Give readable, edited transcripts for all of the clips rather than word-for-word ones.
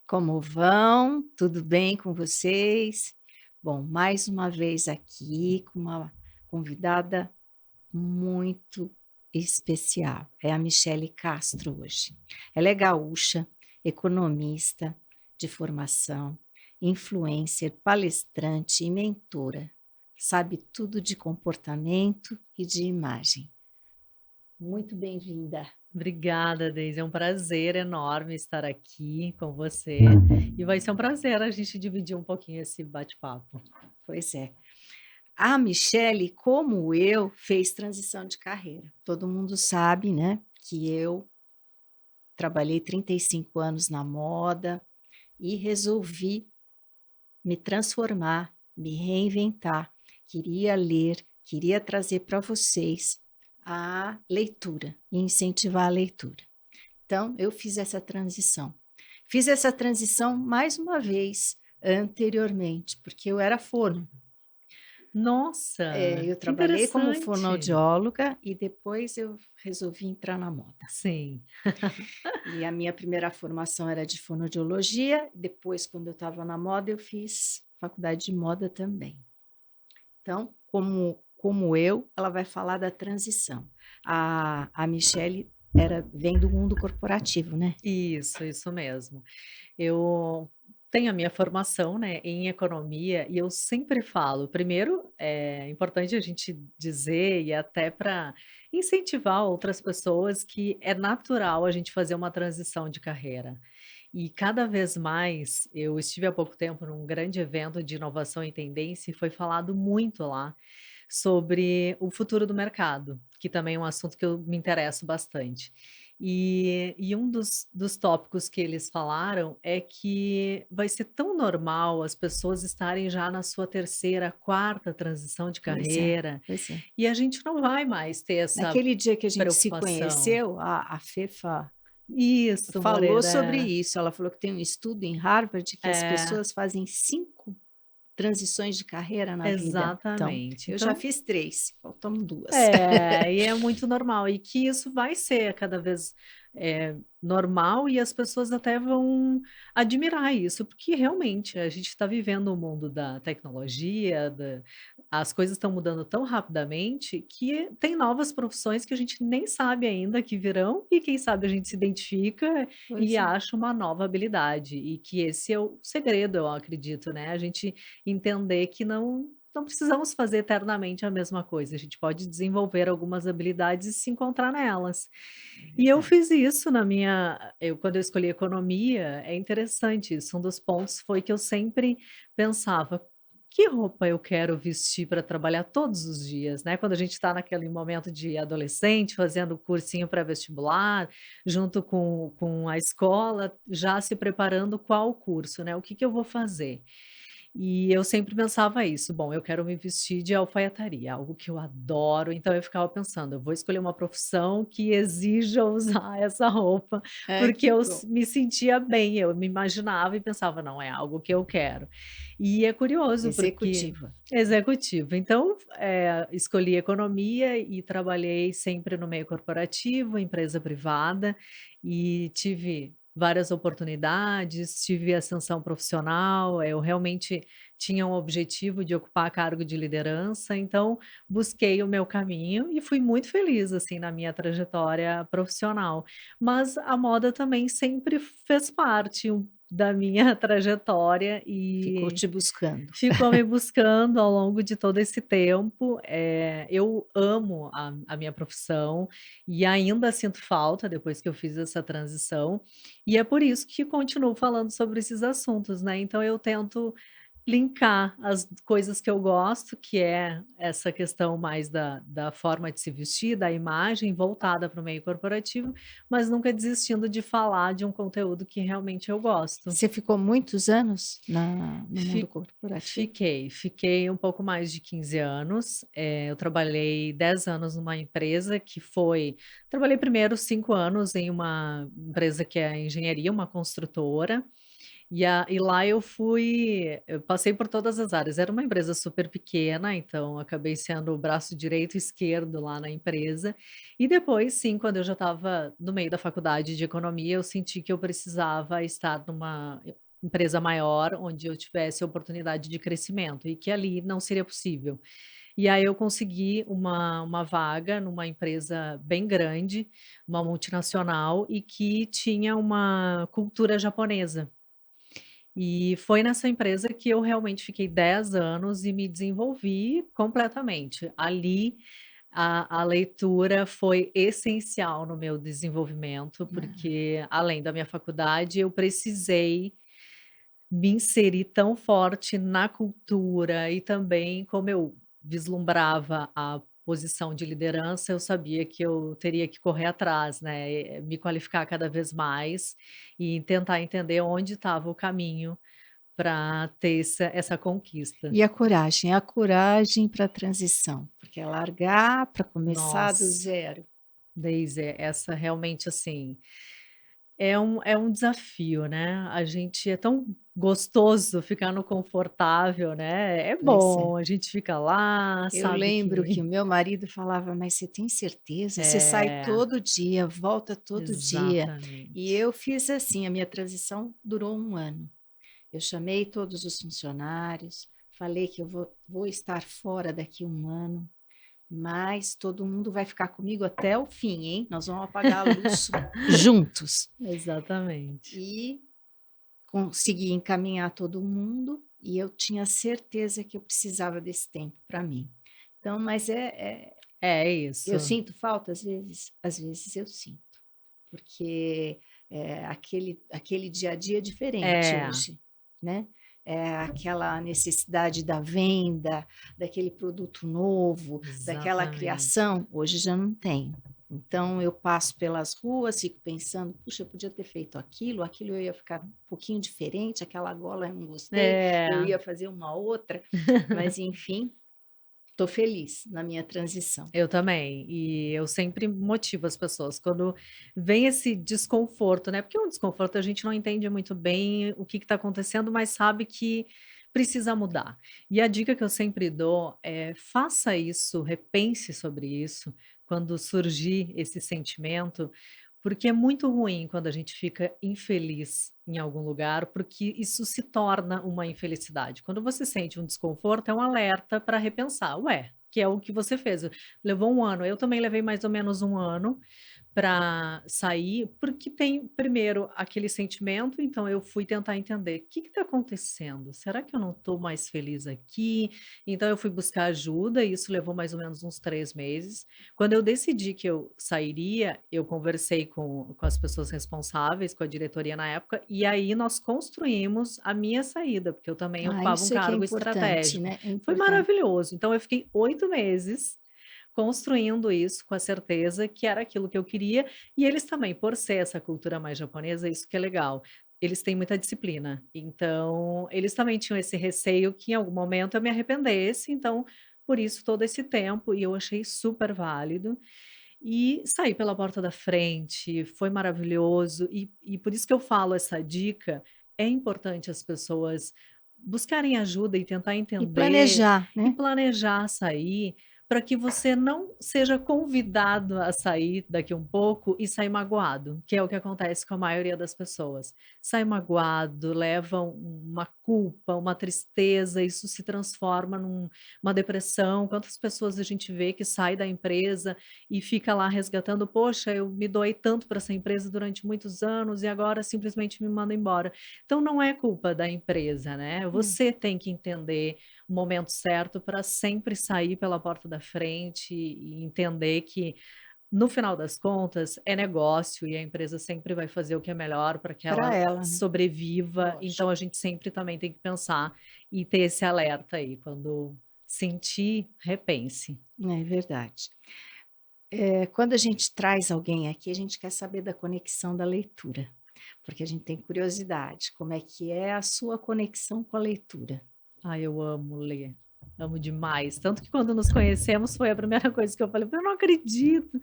Como vão? Tudo bem com vocês? Bom, mais uma vez aqui com uma convidada muito especial. É a Michele Castro hoje. Ela é gaúcha, economista de formação, influencer, palestrante e mentora. Sabe tudo de comportamento e de imagem. Muito bem-vinda. Obrigada, Deise. É um prazer enorme estar aqui com você. E vai ser um prazer a gente dividir um pouquinho esse bate-papo. Pois é. A Michele, como eu, fez transição de carreira. Todo mundo sabe, né, que eu trabalhei 35 anos na moda e resolvi me transformar, me reinventar. Queria ler, queria trazer para vocês a leitura e incentivar a leitura. Então, eu fiz essa transição. Fiz essa transição mais uma vez anteriormente, porque eu era fono. Nossa, Eu que trabalhei como interessante! fonoaudióloga e depois eu resolvi entrar na moda. Sim. E a minha primeira formação era de fonoaudiologia, depois, quando eu estava na moda, eu fiz faculdade de moda também. Então, como eu, ela vai falar da transição. A Michele vem do mundo corporativo, né? Isso mesmo. Eu tenho a minha formação, né, em economia e eu sempre falo, primeiro, é importante a gente dizer e até para incentivar outras pessoas que é natural a gente fazer uma transição de carreira. E cada vez mais, eu estive há pouco tempo num grande evento de inovação e tendência e foi falado muito lá sobre o futuro do mercado, que também é um assunto que eu me interesso bastante. E um dos tópicos que eles falaram é que vai ser tão normal as pessoas estarem já na sua terceira, quarta transição de Pois é, carreira, pois é. e a gente não vai mais ter essa Naquele dia que a gente se preocupação. conheceu, a Fefa Isso, falou sobre Moreira. isso. Ela falou que tem um estudo em Harvard que as É, pessoas fazem 5 transições de carreira na vida. Então, exatamente. eu já Então fiz 3, faltam 2. e é muito normal, e que isso vai ser cada vez, normal e as pessoas até vão admirar isso, porque realmente a gente está vivendo o mundo da tecnologia, as coisas estão mudando tão rapidamente que tem novas profissões que a gente nem sabe ainda que virão e quem sabe a gente se identifica e Pois é. acha uma nova habilidade, e que esse é o segredo, eu acredito, né, a gente entender que não precisamos fazer eternamente a mesma coisa, a gente pode desenvolver algumas habilidades e se encontrar nelas. É E eu verdade. fiz isso na minha eu quando eu escolhi economia, é interessante isso, um dos pontos foi que eu sempre pensava: "Que roupa eu quero vestir para trabalhar todos os dias?", né, quando a gente está naquele momento de adolescente, fazendo cursinho pré-vestibular, junto com a escola, já se preparando qual curso, né, o que que eu vou fazer? E eu sempre pensava isso: "Bom, eu quero me vestir de alfaiataria", algo que eu adoro, então eu ficava pensando: "Eu vou escolher uma profissão que exija usar essa roupa", É, porque que eu bom. me sentia bem, eu me imaginava e pensava: "Não, é algo que eu quero". E é curioso porque Executiva. executivo. Então, escolhi economia e trabalhei sempre no meio corporativo, empresa privada, e tive várias oportunidades, tive ascensão profissional, eu realmente tinha um objetivo de ocupar cargo de liderança, então busquei o meu caminho e fui muito feliz, assim, na minha trajetória profissional. Mas a moda também sempre fez parte da minha trajetória Ficou e te buscando. ficou me buscando ao longo de todo esse tempo. Eu amo a minha profissão e ainda sinto falta depois que eu fiz essa transição, e é por isso que continuo falando sobre esses assuntos, né, então eu tento linkar as coisas que eu gosto, que é essa questão mais da forma de se vestir, da imagem voltada para o meio corporativo, mas nunca desistindo de falar de um conteúdo que realmente eu gosto. Você ficou muitos anos no mundo Fi corporativo? fiquei um pouco mais de 15 anos, eu trabalhei 10 anos numa empresa que foi trabalhei primeiro 5 anos em uma empresa que é engenharia, uma construtora, E lá eu passei por todas as áreas. Era uma empresa super pequena, então acabei sendo o braço direito e esquerdo lá na empresa. E depois, sim, quando eu já estava no meio da faculdade de economia, eu senti que eu precisava estar numa empresa maior, onde eu tivesse oportunidade de crescimento e que ali não seria possível. E aí eu consegui uma vaga numa empresa bem grande, uma multinacional e que tinha uma cultura japonesa. E foi nessa empresa que eu realmente fiquei 10 anos e me desenvolvi completamente. Ali, a leitura foi essencial no meu desenvolvimento, Ah, porque além da minha faculdade, eu precisei me inserir tão forte na cultura e também como eu vislumbrava a posição de liderança, eu sabia que eu teria que correr atrás, né, me qualificar cada vez mais e tentar entender onde estava o caminho para ter essa conquista. e a coragem para a transição, porque é largar para começar do Nossa, zero. Deise, essa realmente, assim, é um desafio, né, a gente é tão gostoso ficar no confortável, né, é Pois é. bom, a gente fica lá, Eu sabe lembro que que o meu marido falava: "Mas você tem certeza? Você sai é, todo dia, volta todo dia". E exatamente. eu fiz assim, a minha transição durou 1 ano. Eu chamei todos os funcionários, falei que eu vou estar fora daqui 1 ano, mas todo mundo vai ficar comigo até o fim, hein, nós vamos apagar a luz juntos. Exatamente. E consegui encaminhar todo mundo, e eu tinha certeza que eu precisava desse tempo para mim. Então, mas É eu isso. sinto falta às vezes eu sinto, porque, aquele dia a dia é diferente É, hoje, né. Aquela necessidade da venda, daquele produto novo, daquela exatamente. criação, hoje já não tem. Então eu passo pelas ruas, fico pensando: "Puxa, eu podia ter feito aquilo, aquilo eu ia ficar um pouquinho diferente, aquela gola eu não gostei, eu É. ia fazer uma outra", mas enfim, estou feliz na minha transição. Eu também, e eu sempre motivo as pessoas quando vem esse desconforto, né, porque é um desconforto, a gente não entende muito bem o que está acontecendo, mas sabe que precisa mudar. E a dica que eu sempre dou é: faça isso, repense sobre isso, quando surgir esse sentimento, porque é muito ruim quando a gente fica infeliz em algum lugar, porque isso se torna uma infelicidade. Quando você sente um desconforto, é um alerta para repensar. Ué, que é o que você fez. Levou 1 ano, eu também levei mais ou menos 1 ano para sair, porque tem primeiro aquele sentimento, então eu fui tentar entender: o "Que está acontecendo? Será que eu não estou mais feliz aqui?". Então eu fui buscar ajuda e isso levou mais ou menos uns 3 meses. Quando eu decidi que eu sairia, eu conversei com as pessoas responsáveis, com a diretoria na época, e aí nós construímos a minha saída, porque eu também Ah, ocupava um isso é que é cargo importante, estratégico. né, é Foi importante. maravilhoso. Então eu fiquei 8 meses construindo isso com a certeza que era aquilo que eu queria, e eles também, por ser essa cultura mais japonesa, isso que é legal, eles têm muita disciplina, então eles também tinham esse receio que em algum momento eu me arrependesse, então por isso todo esse tempo, e eu achei super válido, e saí pela porta da frente, foi maravilhoso, e por isso que eu falo essa dica, é importante as pessoas buscarem ajuda e tentar E entender planejar, e né. planejar sair, para que você não seja convidado a sair daqui um pouco e sair magoado, que é o que acontece com a maioria das pessoas. Sai magoado, leva uma culpa, uma tristeza, isso se transforma numa depressão. Quantas pessoas a gente vê que sai da empresa e fica lá resgatando: "Poxa, eu me doei tanto para essa empresa durante muitos anos e agora simplesmente me manda embora". Então não é culpa da empresa, né, Hum. você tem que entender o momento certo para sempre sair pela porta da frente e entender que, no final das contas, é negócio e a empresa sempre vai fazer o que é melhor para que Pra ela ela, né, sobreviva, então lógico. a gente sempre também tem que pensar e ter esse alerta aí, quando sentir, repense. É verdade. Quando a gente traz alguém aqui, a gente quer saber da conexão da leitura, porque a gente tem curiosidade, como é que é a sua conexão com a leitura? Ai, eu amo ler. amo demais. Tanto que quando nos conhecemos foi a primeira coisa que eu falei: "Eu não acredito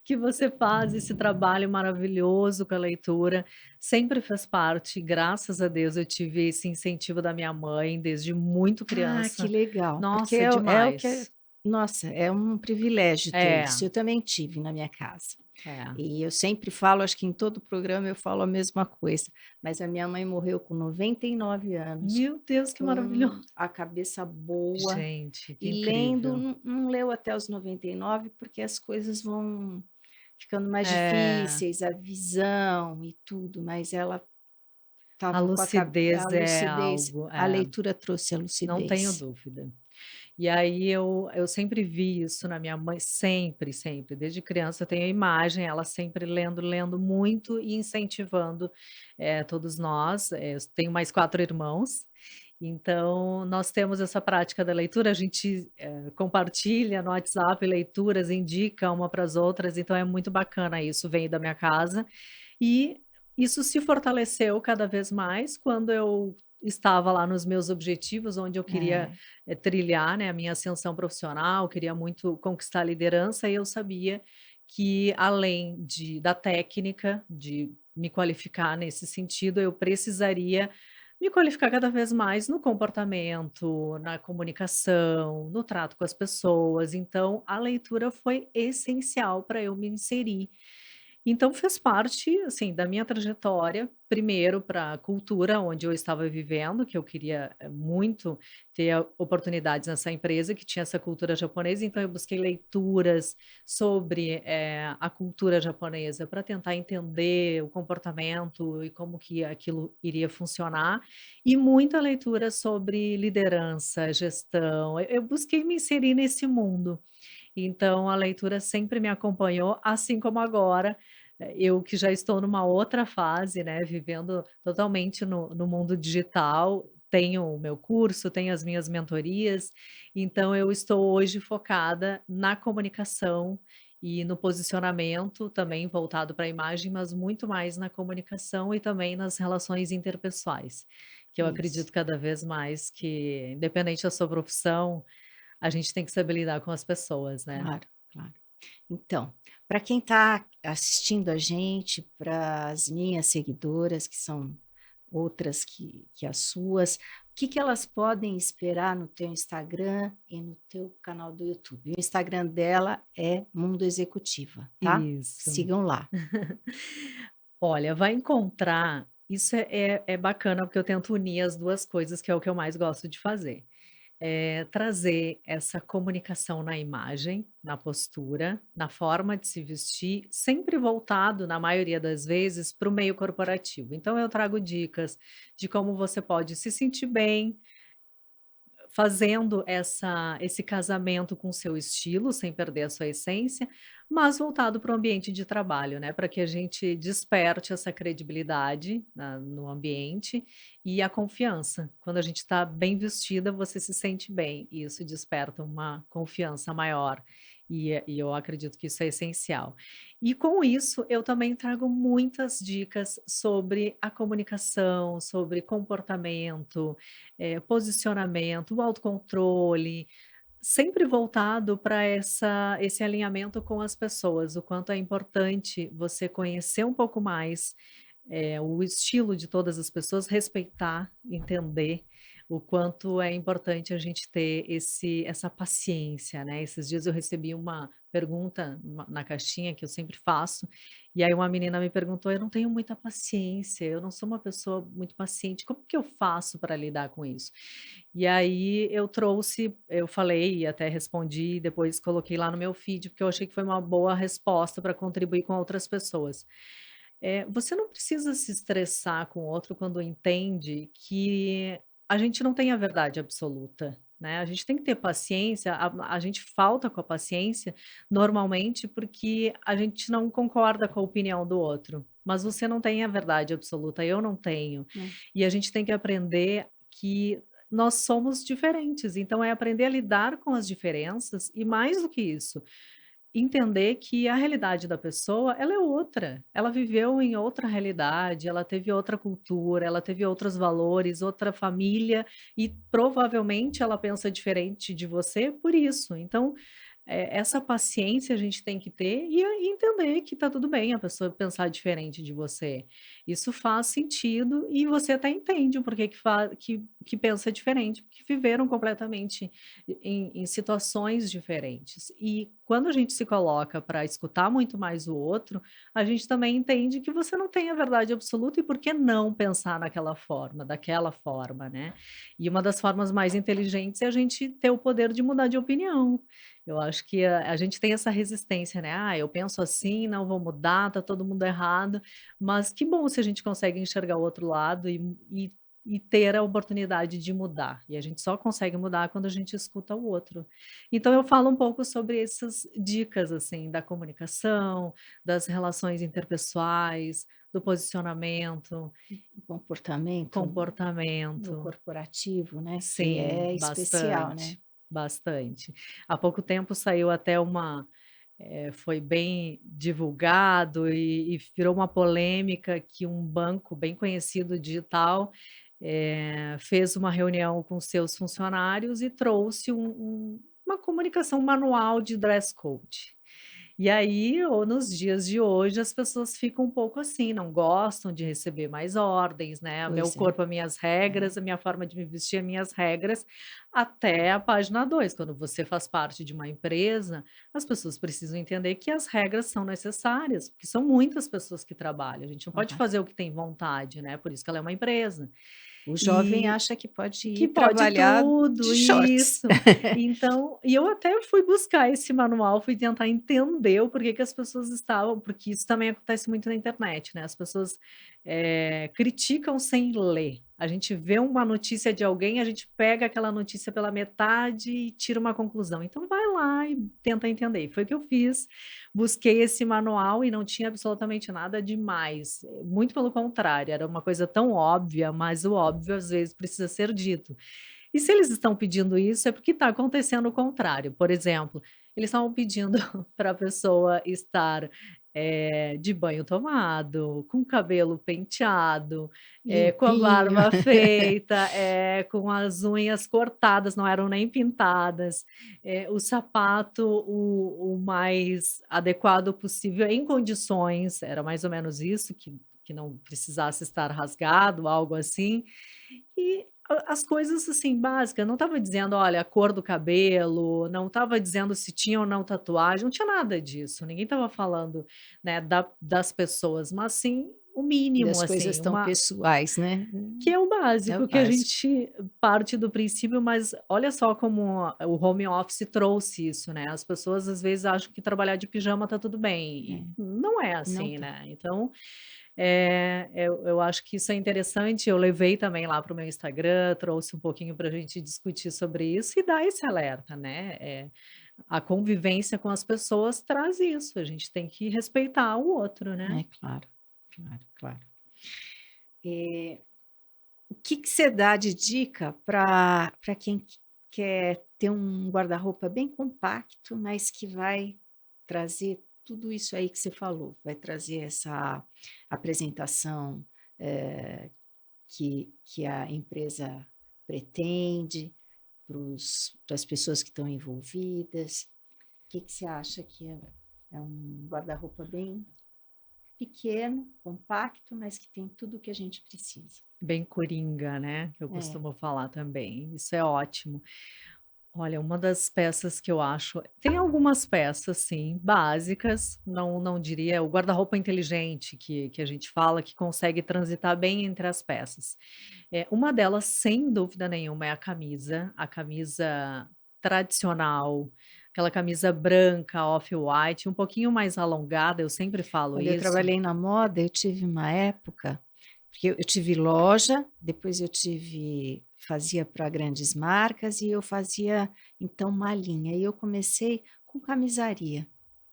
que você faz esse trabalho maravilhoso com a leitura". Sempre fez parte, graças a Deus eu tive esse incentivo da minha mãe desde muito Ah, que criança. legal, porque Nossa, é o que é, demais. nossa, é um privilégio ter É, isso, eu também tive na minha casa. é. E eu sempre falo, acho que em todo programa eu falo a mesma coisa, mas a minha mãe morreu com 99 anos, Meu Deus, que com maravilhoso. a cabeça boa, Gente, que e lendo, incrível. não leu até os 99, porque as coisas vão ficando mais É, difíceis, a visão e tudo, mas ela a estava com a lucidez é lucidez, algo a é, leitura trouxe a não tenho lucidez. dúvida. E aí eu sempre vi isso na minha mãe, sempre, sempre, desde criança eu tenho a imagem, ela sempre lendo, lendo muito e incentivando, todos nós, eu tenho mais 4 irmãos, então nós temos essa prática da leitura, a gente, compartilha no WhatsApp leituras, indica uma para as outras, então é muito bacana isso, veio da minha casa, e isso se fortaleceu cada vez mais quando eu estava lá nos meus objetivos, onde eu queria, É, trilhar, né, a minha ascensão profissional, queria muito conquistar a liderança e eu sabia que além da técnica, de me qualificar nesse sentido, eu precisaria me qualificar cada vez mais no comportamento, na comunicação, no trato com as pessoas, então a leitura foi essencial para eu me inserir. Então fez parte, assim, da minha trajetória, primeiro para a cultura onde eu estava vivendo, que eu queria, muito ter oportunidades nessa empresa que tinha essa cultura japonesa, então eu busquei leituras sobre, a cultura japonesa para tentar entender o comportamento e como que aquilo iria funcionar, e muita leitura sobre liderança, gestão, eu busquei me inserir nesse mundo. Então a leitura sempre me acompanhou, assim como agora, eu que já estou numa outra fase, né, vivendo totalmente no mundo digital, tenho o meu curso, tenho as minhas mentorias, então eu estou hoje focada na comunicação e no posicionamento, também voltado para a imagem, mas muito mais na comunicação e também nas relações interpessoais, que eu isso, acredito cada vez mais que, independente da sua profissão, a gente tem que saber lidar com as pessoas, né. claro, claro. Então, para quem está assistindo a gente, para as minhas seguidoras, que são outras que as suas, o que que elas podem esperar no teu Instagram e no teu canal do YouTube? O Instagram dela é Mundo Executiva, tá? Isso. Sigam lá. Olha, vai encontrar isso é bacana, porque eu tento unir as 2 coisas, que é o que eu mais gosto de fazer. Trazer essa comunicação na imagem, na postura, na forma de se vestir, sempre voltado, na maioria das vezes, para o meio corporativo. Então eu trago dicas de como você pode se sentir bem, fazendo esse casamento com o seu estilo, sem perder a sua essência, mas voltado para o ambiente de trabalho, né, para que a gente desperte essa credibilidade no ambiente e a confiança. Quando a gente está bem vestida, você se sente bem, e isso desperta uma confiança maior, e eu acredito que isso é essencial. E com isso, eu também trago muitas dicas sobre a comunicação, sobre comportamento, posicionamento, o autocontrole, sempre voltado para esse alinhamento com as pessoas, o quanto é importante você conhecer um pouco mais, o estilo de todas as pessoas, respeitar, entender o quanto é importante a gente ter essa paciência, né. Esses dias eu recebi uma pergunta na caixinha que eu sempre faço, e aí uma menina me perguntou: "Eu não tenho muita paciência, eu não sou uma pessoa muito paciente, como que eu faço para lidar com isso?". E aí eu falei e até respondi, depois coloquei lá no meu feed, porque eu achei que foi uma boa resposta para contribuir com outras pessoas. Você não precisa se estressar com o outro quando entende que a gente não tem a verdade absoluta, né, a gente tem que ter paciência, a gente falta com a paciência, normalmente, porque a gente não concorda com a opinião do outro, mas você não tem a verdade absoluta, eu não tenho. Hum, E a gente tem que aprender que nós somos diferentes, então é aprender a lidar com as diferenças e mais do que isso, entender que a realidade da pessoa, ela é outra. Ela viveu em outra realidade, ela teve outra cultura, ela teve outros valores, outra família e provavelmente ela pensa diferente de você por isso. Então, essa paciência a gente tem que ter e entender que tá tudo bem a pessoa pensar diferente de você. Isso faz sentido e você até entende o porquê que pensa diferente, porque viveram completamente em situações diferentes. E quando a gente se coloca para escutar muito mais o outro, a gente também entende que você não tem a verdade absoluta e por que não pensar naquela forma, daquela forma, né. E uma das formas mais inteligentes é a gente ter o poder de mudar de opinião. Eu acho que a gente tem essa resistência, né, "Ah, eu penso assim, não vou mudar, tá todo mundo errado", mas que bom se a gente consegue enxergar o outro lado e ter a oportunidade de mudar, e a gente só consegue mudar quando a gente escuta o outro. Então eu falo um pouco sobre essas dicas, assim, da comunicação, das relações interpessoais, do posicionamento, O comportamento no comportamento. corporativo, né, que Sim, é especial, né. bastante, bastante. Há pouco tempo saiu até foi bem divulgado e virou uma polêmica que um banco bem conhecido digital, fez uma reunião com seus funcionários e trouxe uma comunicação, um manual de dress code. E aí, ou nos dias de hoje, as pessoas ficam um pouco assim, não gostam de receber mais ordens, né, "Meu Pois é, corpo, as minhas é. regras, a minha forma de me vestir, as minhas regras", até a página 2. Quando você faz parte de uma empresa, as pessoas precisam entender que as regras são necessárias, porque são muitas pessoas que trabalham, a gente não pode Claro. fazer o que tem vontade, né, por isso que ela é uma empresa. O jovem E acha que pode que ir pode trabalhar tudo, de shorts. isso. Então eu até fui buscar esse manual, fui tentar entender o porquê que as pessoas estavam porque isso também acontece muito na internet, né, as pessoas, criticam sem ler. A gente vê uma notícia de alguém, a gente pega aquela notícia pela metade e tira uma conclusão. Então vai lá e tenta entender. E foi o que eu fiz, busquei esse manual e não tinha absolutamente nada demais, muito pelo contrário, era uma coisa tão óbvia, mas o óbvio às vezes precisa ser dito. E se eles estão pedindo isso, é porque está acontecendo o contrário. Por exemplo, eles estavam pedindo para a pessoa estar, de banho tomado, com o cabelo penteado, com a Limpinho. barba feita, com as unhas cortadas, não eram nem pintadas, o sapato o mais adequado possível, em condições, era mais ou menos isso, que não precisasse estar rasgado, algo assim. E as coisas, assim, básicas, não estava dizendo: "Olha, a cor do cabelo", não estava dizendo se tinha ou não tatuagem, não tinha nada disso, ninguém estava falando, né, das pessoas, mas sim o mínimo, Das coisas assim, tão uma pessoais, né. que é o É o básico, que a básico. gente parte do princípio, mas olha só como o home office trouxe isso, né, as pessoas às vezes acham que trabalhar de pijama tá tudo bem, É, e não é não assim, tá. né. Então, eu acho que isso é interessante, eu levei também lá para o meu Instagram, trouxe um pouquinho para a gente discutir sobre isso e dar esse alerta, né, a convivência com as pessoas traz isso, a gente tem que respeitar o outro, né. É claro, claro, claro. O que que você dá de dica para quem quer ter um guarda-roupa bem compacto, mas que vai trazer tudo isso aí que você falou, vai trazer essa apresentação, eh, que a empresa pretende para as pessoas que estão envolvidas. O que que você acha que é um guarda-roupa bem pequeno, compacto, mas que tem tudo o que a gente precisa? Bem coringa, né, que eu É. costumo falar também, isso é ótimo. Olha, uma das peças que eu acho tem algumas peças, sim, básicas, não diria o guarda-roupa inteligente que a gente fala, que consegue transitar bem entre as peças. Uma delas, sem dúvida nenhuma, é a camisa tradicional, aquela camisa branca, off-white, um pouquinho mais alongada, eu sempre falo Quando eu isso. trabalhei na moda, eu tive uma época, porque eu tive loja, depois eu tive fazia para grandes marcas e eu fazia, então, malinha. E eu comecei com camisaria,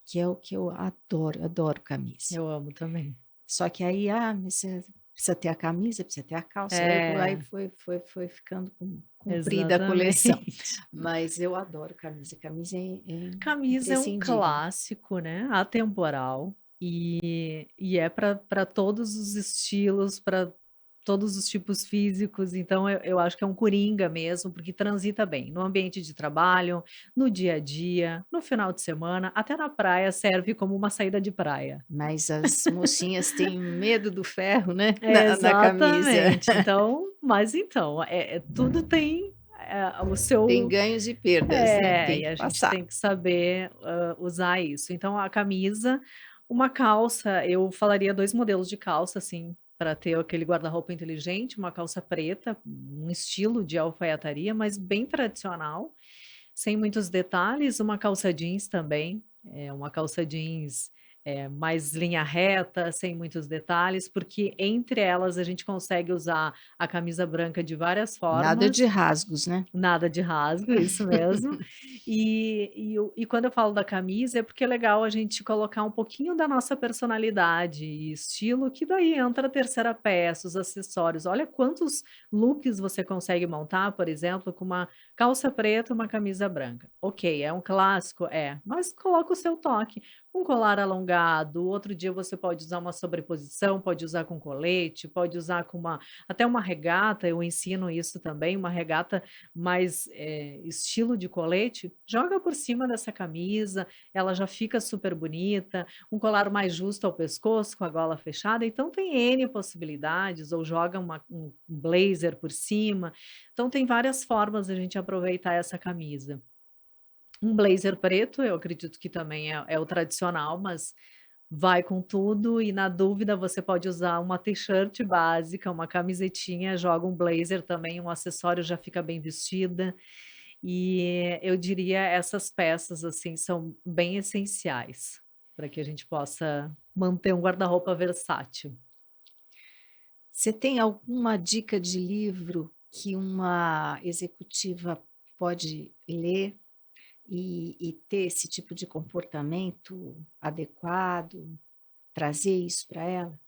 que é o que eu adoro, adoro camisa. Eu amo também. Só que aí, mas precisa ter a camisa, precisa ter a calça, aí É, foi ficando comprida a coleção. exatamente. Mas eu adoro camisa, camisa é Camisa é um imprescindível. clássico, né, atemporal, e é para todos os estilos, para todos os tipos físicos, então eu acho que é um coringa mesmo, porque transita bem no ambiente de trabalho, no dia a dia, no final de semana, até na praia serve como uma saída de praia. Mas as mocinhas têm medo do ferro, né, na camisa. Exatamente, então, tudo tem, o Tem seu. ganhos e perdas, né, tem E que a gente passar. tem que saber, usar isso. Então a camisa, uma calça, eu falaria 2 modelos de calça, assim, para ter aquele guarda-roupa inteligente, uma calça preta, um estilo de alfaiataria, mas bem tradicional, sem muitos detalhes, uma calça jeans também, uma calça jeans, mais linha reta, sem muitos detalhes, porque entre elas a gente consegue usar a camisa branca de várias Nada de formas. rasgos, né. Nada de rasgo, isso mesmo. E quando eu falo da camisa, é porque é legal a gente colocar um pouquinho da nossa personalidade e estilo, que daí entra a terceira peça, os acessórios. Olha quantos looks você consegue montar, por exemplo, com uma calça preta, uma camisa branca. Ok, é um clássico? É, mas coloca o seu toque. Um colar alongado, outro dia você pode usar uma sobreposição, pode usar com colete, pode usar com uma até uma regata, eu ensino isso também, uma regata mais, estilo de colete, joga por cima dessa camisa, ela já fica super bonita, um colar mais justo ao pescoço, com a gola fechada, então tem N possibilidades, ou joga um blazer por cima, então tem várias formas da gente aproveitar essa camisa. Um blazer preto, eu acredito que também é o tradicional, mas vai com tudo e na dúvida você pode usar uma t-shirt básica, uma camisetinha, joga um blazer também, um acessório já fica bem vestida. E eu diria essas peças, assim, são bem essenciais para que a gente possa manter um guarda-roupa versátil. Você tem alguma dica de livro que uma executiva pode ler e ter esse tipo de comportamento adequado, trazer isso para ela?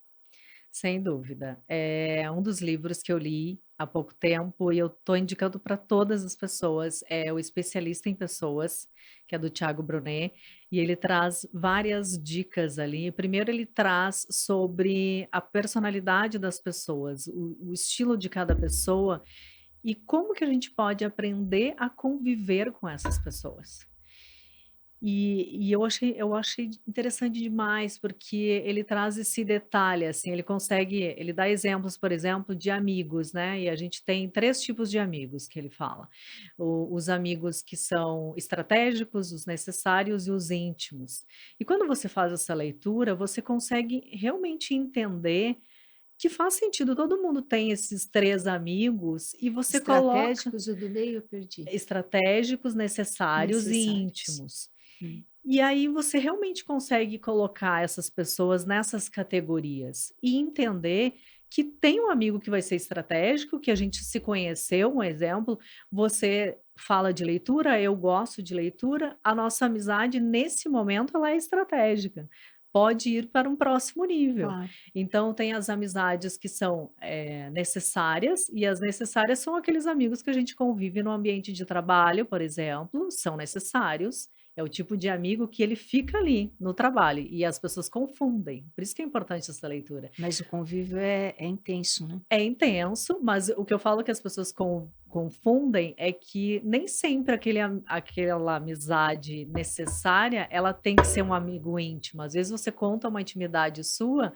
Sem dúvida. É um dos livros que eu li há pouco tempo e eu estou indicando para todas as pessoas, é O Especialista em Pessoas, que é do Thiago Brunet, e ele traz várias dicas ali. Primeiro ele traz sobre a personalidade das pessoas, o estilo de cada pessoa e como que a gente pode aprender a conviver com essas pessoas. E eu achei interessante demais, porque ele traz esse detalhe, assim, ele dá exemplos, por exemplo, de amigos, né, e a gente tem 3 tipos de amigos que ele fala. Os amigos que são estratégicos, os necessários e os íntimos. E quando você faz essa leitura, você consegue realmente entender que faz sentido, todo mundo tem esses 3 amigos e você coloca Estratégicos, o do meio eu perdi. estratégicos, necessários e Necessários. íntimos. Hum. E aí você realmente consegue colocar essas pessoas nessas categorias e entender que tem um amigo que vai ser estratégico, que a gente se conheceu, um exemplo, você fala de leitura, eu gosto de leitura, a nossa amizade nesse momento ela é estratégica. Pode ir para um próximo nível. Claro. Então tem as amizades que são, necessárias, e as necessárias são aqueles amigos que a gente convive no ambiente de trabalho, por exemplo, são necessários. É o tipo de amigo que ele fica ali, no trabalho, e as pessoas confundem, por isso que é importante essa leitura. Mas o convívio é intenso, né. É intenso, mas o que eu falo que as pessoas confundem é que nem sempre aquela amizade necessária, ela tem que ser um amigo íntimo, às vezes você conta uma intimidade sua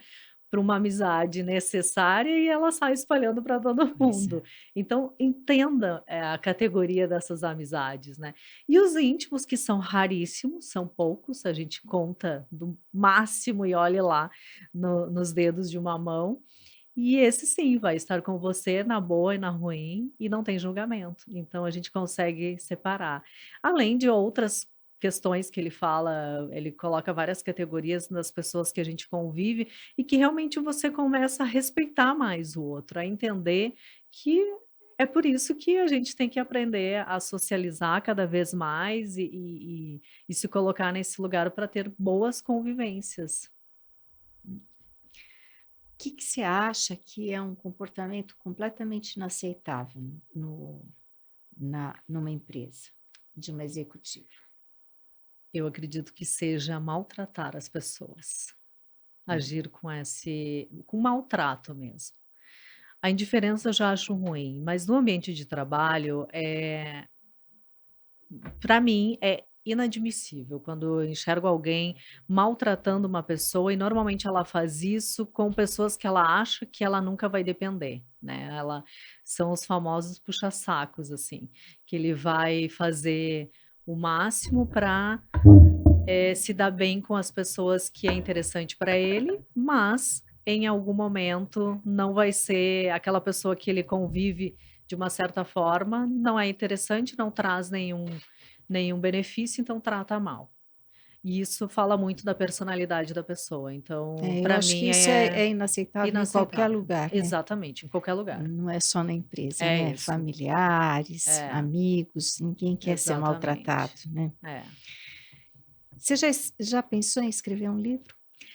para uma amizade necessária e ela sai espalhando para todo Pois é. mundo. Então entenda, a categoria dessas amizades, né. E os íntimos que são raríssimos, são poucos, a gente conta do máximo e olhe lá nos dedos de uma mão, e esse sim, vai estar com você na boa e na ruim, e não tem julgamento. Então a gente consegue separar. Além de outras questões que ele fala, ele coloca várias categorias nas pessoas que a gente convive, e que realmente você começa a respeitar mais o outro, a entender que é por isso que a gente tem que aprender a socializar cada vez mais e se colocar nesse lugar para ter boas convivências. Que você acha que é um comportamento completamente inaceitável numa empresa, de uma executiva? Eu acredito que seja maltratar as pessoas, Hum. agir com maltrato mesmo. A indiferença eu já acho ruim, mas no ambiente de trabalho, para mim é inadmissível quando eu enxergo alguém maltratando uma pessoa e normalmente ela faz isso com pessoas que ela acha que ela nunca vai depender, né, ela são os famosos puxa-sacos, assim, que ele vai fazer o máximo para se dar bem com as pessoas que é interessante para ele, mas em algum momento não vai ser aquela pessoa que ele convive de uma certa forma, não é interessante, não traz nenhum benefício, então trata mal. E isso fala muito da personalidade da pessoa, então Eu para acho que mim isso é é inaceitável em qualquer inaceitável. lugar, né. Exatamente, em qualquer lugar. Não é só na empresa, É né, isso. familiares, É, amigos, ninguém quer ser maltratado, exatamente. né. É. Você já pensou em escrever um livro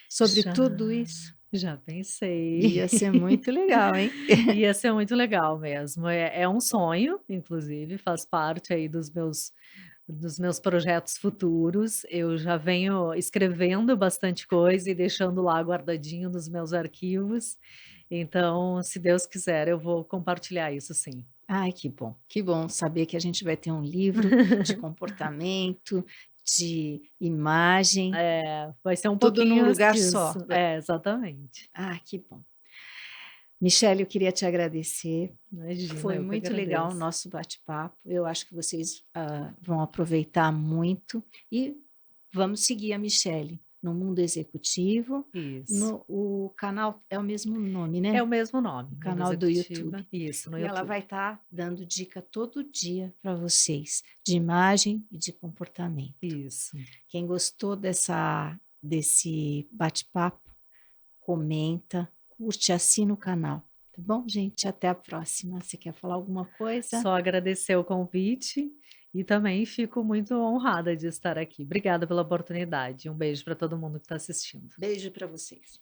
sobre Já, tudo isso? já pensei. Ia ser muito legal, hein. Ia ser muito legal mesmo. É um sonho, inclusive, faz parte aí dos meus projetos futuros. Eu já venho escrevendo bastante coisa e deixando lá guardadinho nos meus arquivos. Então, se Deus quiser, eu vou compartilhar isso sim. Ai, que bom saber que a gente vai ter um livro de comportamento, de imagem, É, vai ser um tudo num pouquinho lugar disso. só. É, exatamente. Que bom. Michele, eu queria te agradecer. Imagina, Foi eu que muito legal o agradeço. nosso bate-papo. Eu acho que vocês, vão aproveitar muito e vamos seguir a Michele no mundo executivo. Isso. O canal é o mesmo nome, É né? o mesmo nome, O Mundo canal do Executiva. YouTube. Isso, no E ela YouTube. vai estar dando dica todo dia para vocês, de imagem e de comportamento. Isso. Quem gostou desse bate-papo, comenta, curte, assina o canal. Tá bom, gente? Até a próxima. Você quer falar alguma coisa? Só agradecer o convite e também fico muito honrada de estar aqui. Obrigada pela oportunidade. Um beijo para todo mundo que está assistindo. Beijo para vocês.